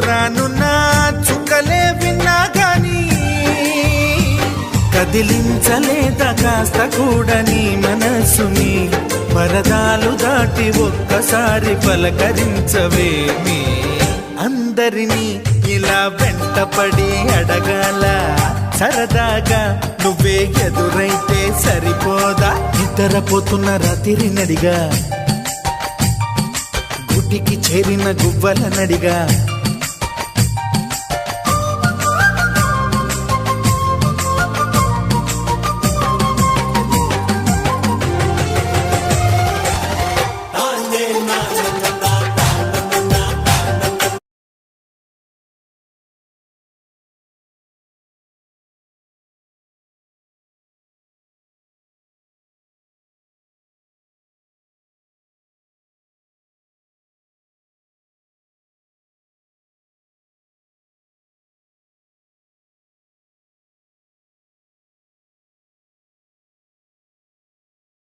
రానున్న చుక్కలే విన్నా గాని కదిలించలేదా కాస్త కూడా నీ మనసుని పరదాలు దాటి ఒక్కసారి పలకరించవేమి అందరినీ ఇలా వెంటపడి అడగాల సరదాగా నువ్వే ఎదురైతే సరిపోదా నిద్రపోతున్న రాత్రి నడిగా గుటికి చేరిన గువ్వల నడిగా